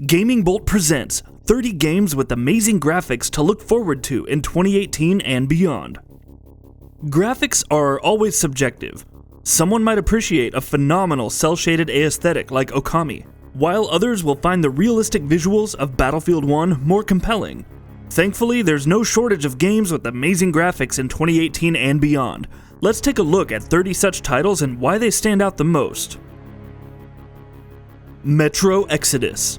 GamingBolt presents 30 games with amazing graphics to look forward to in 2018 and beyond. Graphics are always subjective. Someone might appreciate a phenomenal cel-shaded aesthetic like Okami, while others will find the realistic visuals of Battlefield 1 more compelling. Thankfully, there's no shortage of games with amazing graphics in 2018 and beyond. Let's take a look at 30 such titles and why they stand out the most. Metro Exodus.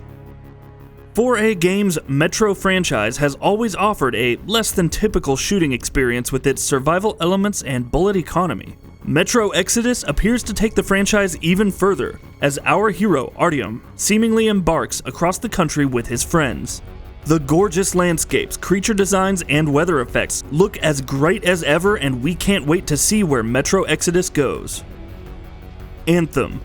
4A Games' Metro franchise has always offered a less than typical shooting experience with its survival elements and bullet economy. Metro Exodus appears to take the franchise even further, as our hero, Artyom, seemingly embarks across the country with his friends. The gorgeous landscapes, creature designs, and weather effects look as great as ever, and we can't wait to see where Metro Exodus goes. ANTHEM.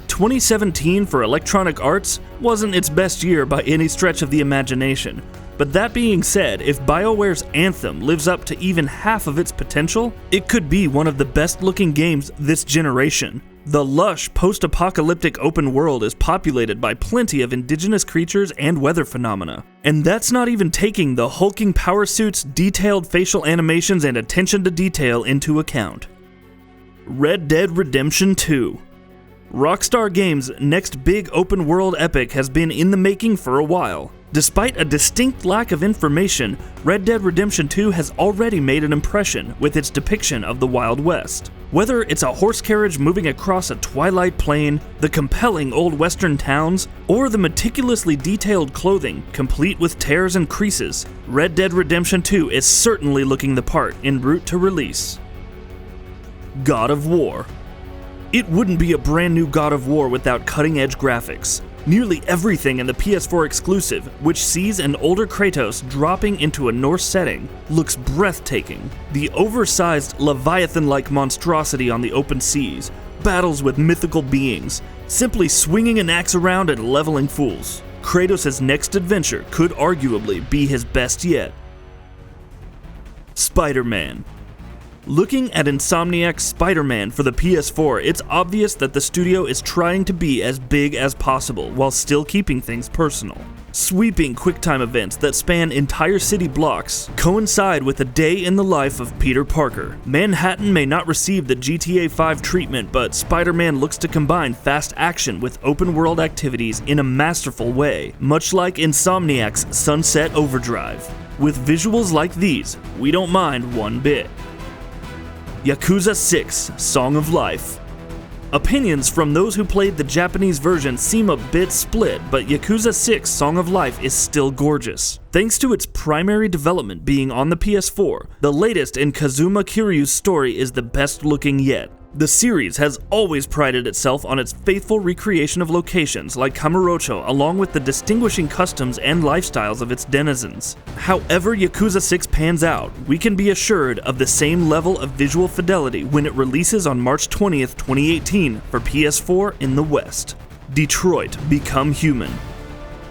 2017 for Electronic Arts wasn't its best year by any stretch of the imagination, but that being said, if BioWare's Anthem lives up to even half of its potential, it could be one of the best looking games this generation. The lush, post-apocalyptic open world is populated by plenty of indigenous creatures and weather phenomena. And that's not even taking the hulking power suits, detailed facial animations, and attention to detail into account. Red Dead Redemption 2. Rockstar Games' next big open world epic has been in the making for a while. Despite a distinct lack of information, Red Dead Redemption 2 has already made an impression with its depiction of the Wild West. Whether it's a horse carriage moving across a twilight plain, the compelling old western towns, or the meticulously detailed clothing, complete with tears and creases, Red Dead Redemption 2 is certainly looking the part en route to release. God of War. It wouldn't be a brand new God of War without cutting-edge graphics. Nearly everything in the PS4 exclusive, which sees an older Kratos dropping into a Norse setting, looks breathtaking. The oversized Leviathan-like monstrosity on the open seas, battles with mythical beings, simply swinging an axe around and leveling fools. Kratos' next adventure could arguably be his best yet. Spider-Man. Looking at Insomniac's Spider-Man for the PS4, it's obvious that the studio is trying to be as big as possible while still keeping things personal. Sweeping QuickTime events that span entire city blocks coincide with a day in the life of Peter Parker. Manhattan may not receive the GTA 5 treatment, but Spider-Man looks to combine fast action with open-world activities in a masterful way, much like Insomniac's Sunset Overdrive. With visuals like these, we don't mind one bit. Yakuza 6: Song of Life. Opinions from those who played the Japanese version seem a bit split, but Yakuza 6: Song of Life is still gorgeous. Thanks to its primary development being on the PS4, the latest in Kazuma Kiryu's story is the best looking yet. The series has always prided itself on its faithful recreation of locations like Kamurocho, along with the distinguishing customs and lifestyles of its denizens. However Yakuza 6 pans out, we can be assured of the same level of visual fidelity when it releases on March 20th, 2018 for PS4 in the West. Detroit: Become Human.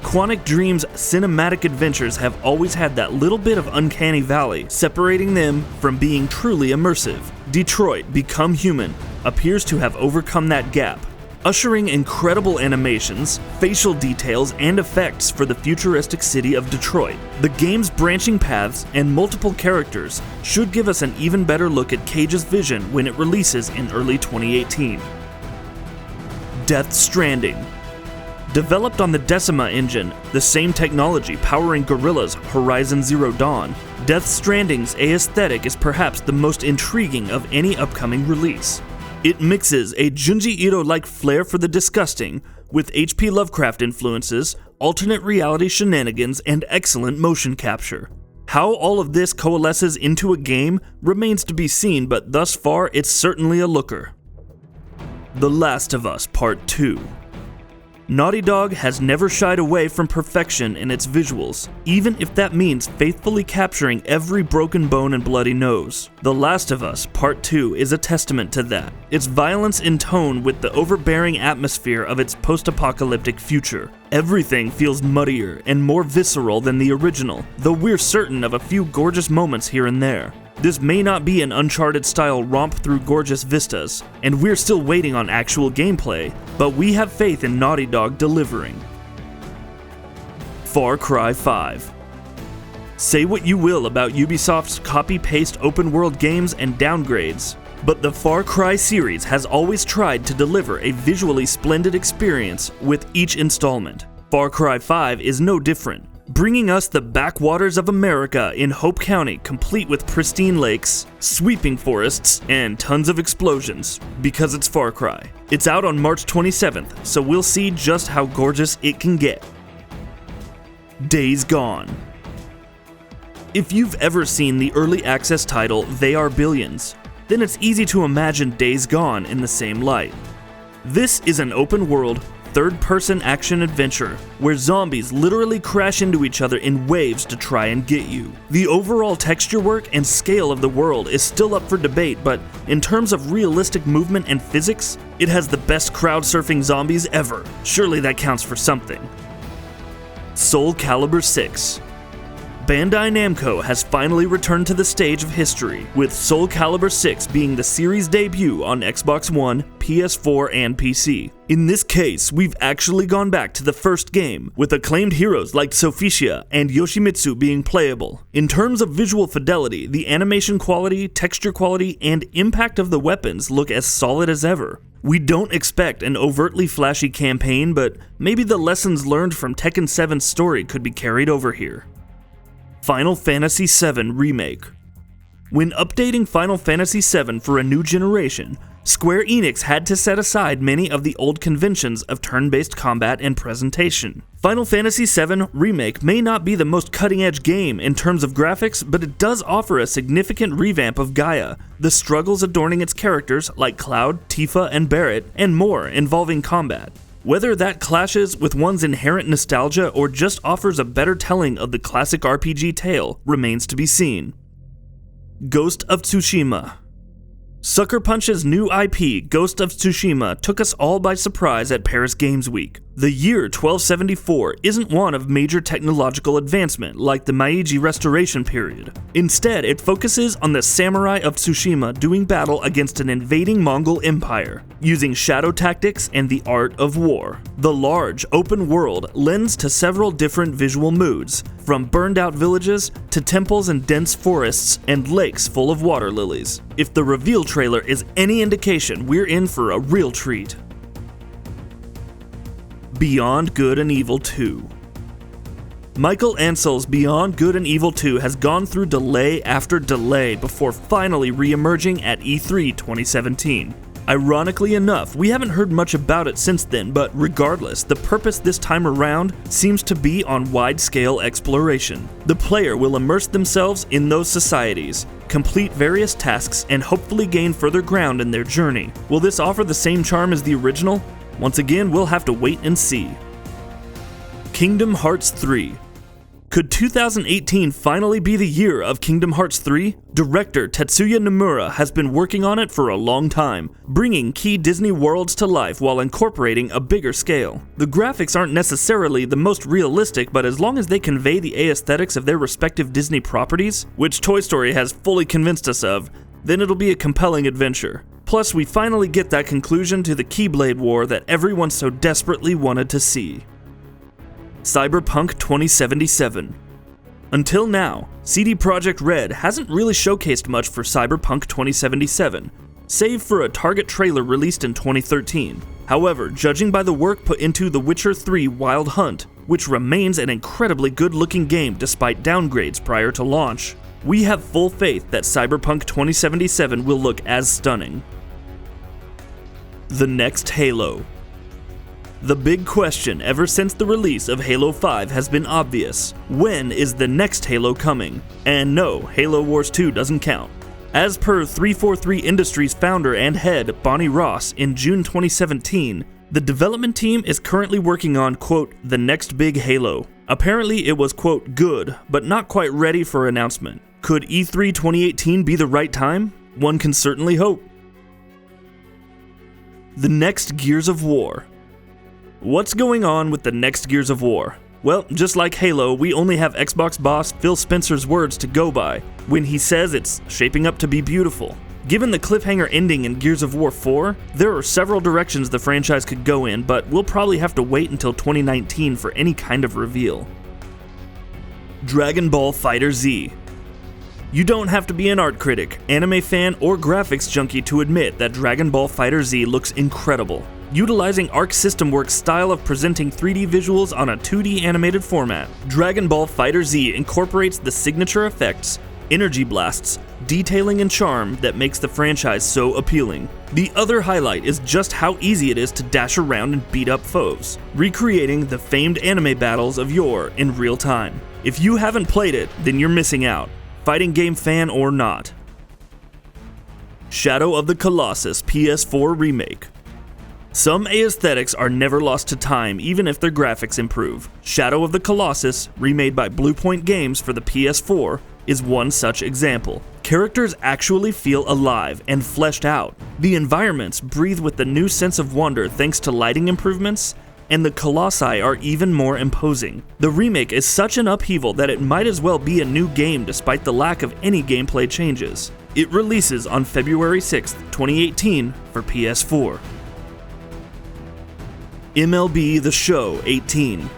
Quantic Dream's cinematic adventures have always had that little bit of uncanny valley, separating them from being truly immersive. Detroit: Become Human appears to have overcome that gap, ushering incredible animations, facial details, and effects for the futuristic city of Detroit. The game's branching paths and multiple characters should give us an even better look at Cage's vision when it releases in early 2018. Death Stranding. Developed on the Decima engine, the same technology powering Guerrilla's Horizon Zero Dawn, Death Stranding's aesthetic is perhaps the most intriguing of any upcoming release. It mixes a Junji Ito-like flair for the disgusting with H.P. Lovecraft influences, alternate reality shenanigans, and excellent motion capture. How all of this coalesces into a game remains to be seen, but thus far it's certainly a looker. The Last of Us Part 2. Naughty Dog has never shied away from perfection in its visuals, even if that means faithfully capturing every broken bone and bloody nose. The Last of Us Part 2 is a testament to that, its violence in tone with the overbearing atmosphere of its post-apocalyptic future. Everything feels muddier and more visceral than the original, though we're certain of a few gorgeous moments here and there. This may not be an Uncharted-style romp through gorgeous vistas, and we're still waiting on actual gameplay, but we have faith in Naughty Dog delivering. Far Cry 5. Say what you will about Ubisoft's copy-paste open-world games and downgrades, but the Far Cry series has always tried to deliver a visually splendid experience with each installment. Far Cry 5 is no different, bringing us the backwaters of America in Hope County, complete with pristine lakes, sweeping forests, and tons of explosions, because it's Far Cry. It's out on March 27th, so we'll see just how gorgeous it can get. Days Gone. If you've ever seen the early access title They Are Billions, then it's easy to imagine Days Gone in the same light. This is an open-world, third-person action adventure where zombies literally crash into each other in waves to try and get you. The overall texture work and scale of the world is still up for debate, but in terms of realistic movement and physics, it has the best crowd-surfing zombies ever. Surely that counts for something. Soul Calibur 6. Bandai Namco has finally returned to the stage of history, with Soul Calibur 6 being the series debut on Xbox One, PS4, and PC. In this case, we've actually gone back to the first game, with acclaimed heroes like Sophia and Yoshimitsu being playable. In terms of visual fidelity, the animation quality, texture quality, and impact of the weapons look as solid as ever. We don't expect an overtly flashy campaign, but maybe the lessons learned from Tekken 7's story could be carried over here. Final Fantasy VII Remake. When updating Final Fantasy VII for a new generation, Square Enix had to set aside many of the old conventions of turn-based combat and presentation. Final Fantasy VII Remake may not be the most cutting-edge game in terms of graphics, but it does offer a significant revamp of Gaia, the struggles adorning its characters like Cloud, Tifa, and Barret, and more involving combat. Whether that clashes with one's inherent nostalgia or just offers a better telling of the classic RPG tale remains to be seen. Ghost of Tsushima. Sucker Punch's new IP, Ghost of Tsushima, took us all by surprise at Paris Games Week. The year 1274 isn't one of major technological advancement like the Meiji Restoration period. Instead, it focuses on the samurai of Tsushima doing battle against an invading Mongol empire, using shadow tactics and the art of war. The large, open world lends to several different visual moods, from burned-out villages to temples and dense forests and lakes full of water lilies. If the reveal trailer is any indication, we're in for a real treat. Beyond Good and Evil 2. Michael Ansel's Beyond Good and Evil 2 has gone through delay after delay before finally re-emerging at E3 2017. Ironically enough, we haven't heard much about it since then, but regardless, the purpose this time around seems to be on wide-scale exploration. The player will immerse themselves in those societies, complete various tasks, and hopefully gain further ground in their journey. Will this offer the same charm as the original? Once again, we'll have to wait and see. Kingdom Hearts 3. Could 2018 finally be the year of Kingdom Hearts 3? Director Tetsuya Nomura has been working on it for a long time, bringing key Disney worlds to life while incorporating a bigger scale. The graphics aren't necessarily the most realistic, but as long as they convey the aesthetics of their respective Disney properties, which Toy Story has fully convinced us of, then it'll be a compelling adventure. Plus, we finally get that conclusion to the Keyblade War that everyone so desperately wanted to see. Cyberpunk 2077. Until now, CD Projekt Red hasn't really showcased much for Cyberpunk 2077, save for a Target trailer released in 2013. However, judging by the work put into The Witcher 3 Wild Hunt, which remains an incredibly good-looking game despite downgrades prior to launch, we have full faith that Cyberpunk 2077 will look as stunning. The next Halo. The big question ever since the release of Halo 5 has been obvious. When is the next Halo coming? And no, Halo Wars 2 doesn't count. As per 343 Industries founder and head Bonnie Ross in June 2017, the development team is currently working on, quote, the next big Halo. Apparently it was, quote, good, but not quite ready for announcement. Could E3 2018 be the right time? One can certainly hope. The next Gears of War. What's going on with the next Gears of War? Well, just like Halo, we only have Xbox boss Phil Spencer's words to go by when he says it's shaping up to be beautiful. Given the cliffhanger ending in Gears of War 4, there are several directions the franchise could go in, but we'll probably have to wait until 2019 for any kind of reveal. Dragon Ball FighterZ. You don't have to be an art critic, anime fan, or graphics junkie to admit that Dragon Ball FighterZ looks incredible. Utilizing Arc System Works' style of presenting 3D visuals on a 2D animated format, Dragon Ball FighterZ incorporates the signature effects, energy blasts, detailing and charm that makes the franchise so appealing. The other highlight is just how easy it is to dash around and beat up foes, recreating the famed anime battles of yore in real time. If you haven't played it, then you're missing out, fighting game fan or not. Shadow of the Colossus PS4 Remake. Some aesthetics are never lost to time, even if their graphics improve. Shadow of the Colossus, remade by Bluepoint Games for the PS4, is one such example. Characters actually feel alive and fleshed out. The environments breathe with the new sense of wonder thanks to lighting improvements, and the colossi are even more imposing. The remake is such an upheaval that it might as well be a new game despite the lack of any gameplay changes. It releases on February 6th, 2018 for PS4. MLB The Show 18.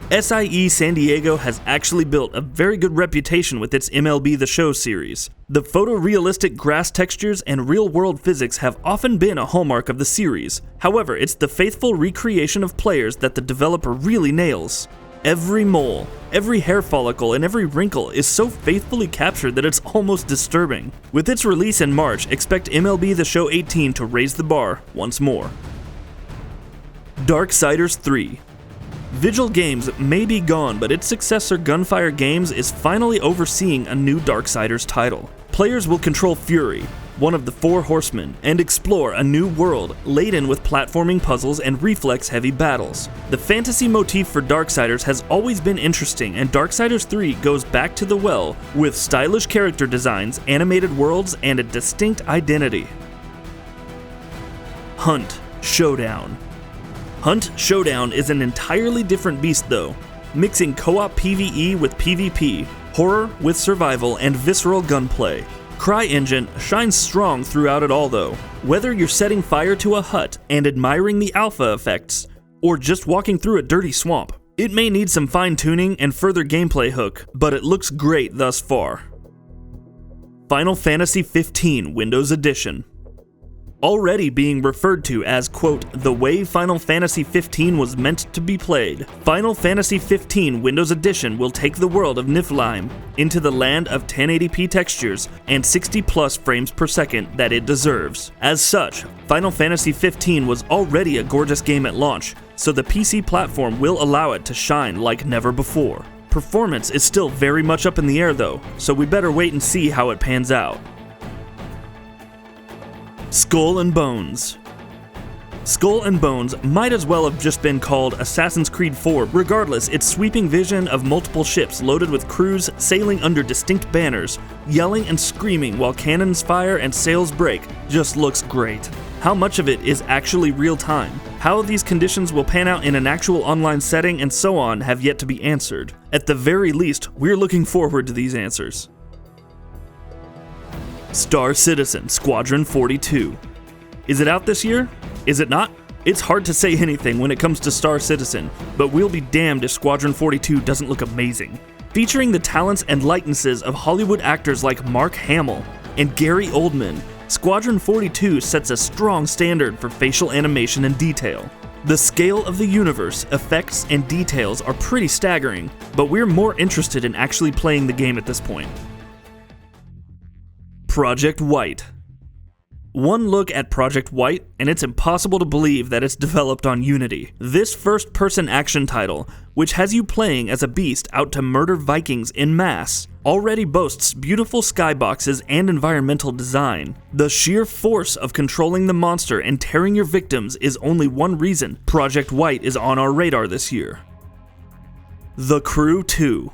SIE San Diego has actually built a very good reputation with its MLB The Show series. The photorealistic grass textures and real-world physics have often been a hallmark of the series. However, it's the faithful recreation of players that the developer really nails. Every mole, every hair follicle, and every wrinkle is so faithfully captured that it's almost disturbing. With its release in March, expect MLB The Show 18 to raise the bar once more. Darksiders 3. Vigil Games may be gone, but its successor Gunfire Games is finally overseeing a new Darksiders title. Players will control Fury, one of the Four Horsemen, and explore a new world laden with platforming puzzles and reflex-heavy battles. The fantasy motif for Darksiders has always been interesting, and Darksiders 3 goes back to the well with stylish character designs, animated worlds, and a distinct identity. Hunt Showdown. Hunt Showdown is an entirely different beast though, mixing co-op PvE with PvP, horror with survival, and visceral gunplay. CryEngine shines strong throughout it all though. Whether you're setting fire to a hut and admiring the alpha effects, or just walking through a dirty swamp, it may need some fine-tuning and further gameplay hook, but it looks great thus far. Final Fantasy XV Windows Edition. Already being referred to as, quote, the way Final Fantasy XV was meant to be played, Final Fantasy XV Windows Edition will take the world of Niflheim into the land of 1080p textures and 60 plus frames per second that it deserves. As such, Final Fantasy XV was already a gorgeous game at launch, so the PC platform will allow it to shine like never before. Performance is still very much up in the air though, so we better wait and see how it pans out. Skull and Bones. Skull and Bones might as well have just been called Assassin's Creed 4. Regardless, its sweeping vision of multiple ships loaded with crews sailing under distinct banners, yelling and screaming while cannons fire and sails break, just looks great. How much of it is actually real time? How these conditions will pan out in an actual online setting and so on have yet to be answered. At the very least, we're looking forward to these answers. Star Citizen Squadron 42. Is it out this year? Is it not? It's hard to say anything when it comes to Star Citizen, but we'll be damned if Squadron 42 doesn't look amazing. Featuring the talents and likenesses of Hollywood actors like Mark Hamill and Gary Oldman, Squadron 42 sets a strong standard for facial animation and detail. The scale of the universe, effects, and details are pretty staggering, but we're more interested in actually playing the game at this point. Project WIGHT. One look at Project WIGHT, and it's impossible to believe that it's developed on Unity. This first-person action title, which has you playing as a beast out to murder Vikings en masse, already boasts beautiful skyboxes and environmental design. The sheer force of controlling the monster and tearing your victims is only one reason Project WIGHT is on our radar this year. The Crew 2.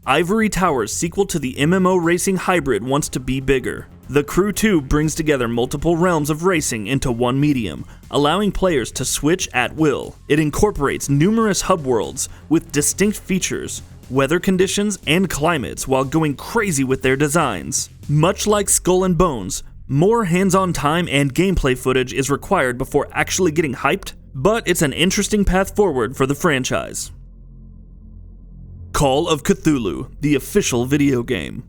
Ivory Tower's sequel to the MMO racing hybrid wants to be bigger. The Crew 2 brings together multiple realms of racing into one medium, allowing players to switch at will. It incorporates numerous hub worlds with distinct features, weather conditions, and climates while going crazy with their designs. Much like Skull and Bones, more hands-on time and gameplay footage is required before actually getting hyped, but it's an interesting path forward for the franchise. Call of Cthulhu, the official video game.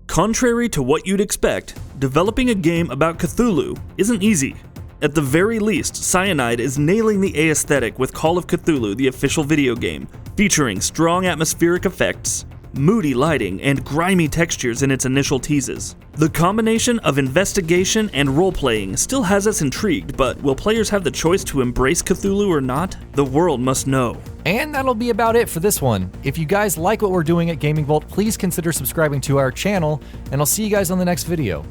Contrary to what you'd expect, developing a game about Cthulhu isn't easy. At the very least, Cyanide is nailing the aesthetic with Call of Cthulhu, the official video game, featuring strong atmospheric effects, moody lighting, and grimy textures in its initial teases. The combination of investigation and role-playing still has us intrigued, but will players have the choice to embrace Cthulhu or not? The world must know. And that'll be about it for this one. If you guys like what we're doing at GamingBolt, please consider subscribing to our channel, and I'll see you guys on the next video.